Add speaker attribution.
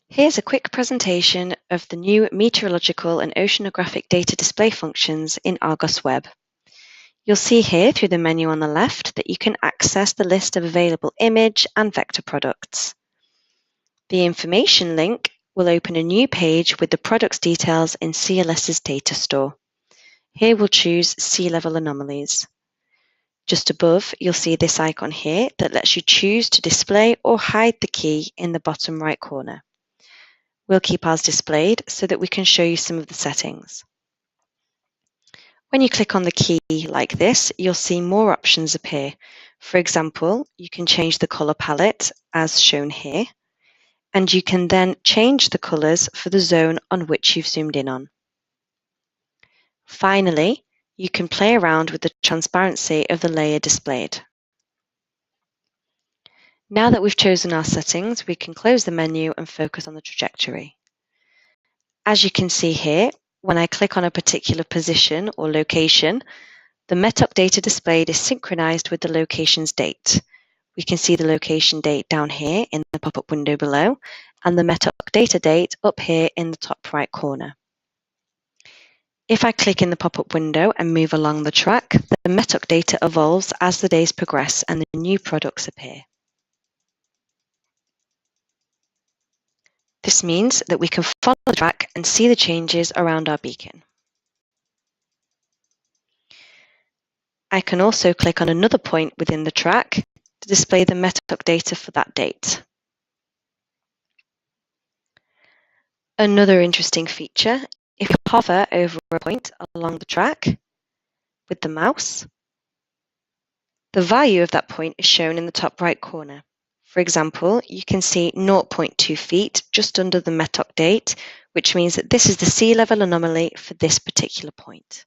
Speaker 1: Here's a quick presentation of the new meteorological and oceanographic data display functions in Argosweb. You'll see here through the menu on the left that you can access the list of available image and vector products. The information link will open a new page with the products details in CLS's data store. Here we'll choose sea level anomalies. Just above, you'll see this icon here that lets you choose to display or hide the key in the bottom right corner. We'll keep ours displayed so that we can show you some of the settings. When you click on the key like this, you'll see more options appear. For example, you can change the color palette as shown here, and you can then change the colors for the zone on which you've zoomed in on. Finally, you can play around with the transparency of the layer displayed. Now that we've chosen our settings, we can close the menu and focus on the trajectory. As you can see here, when I click on a particular position or location, the Metoc data displayed is synchronized with the location's date. We can see the location date down here in the pop-up window below, and the Metoc data date up here in the top right corner. If I click in the pop-up window and move along the track, the Metoc data evolves as the days progress and the new products appear. This means that we can follow the track and see the changes around our beacon. I can also click on another point within the track to display the Metoc data for that date. Another interesting feature, if you hover over a point along the track with the mouse, the value of that point is shown in the top right corner. For example, you can see 0.2 feet just under the Metoc date, which means that this is the sea level anomaly for this particular point.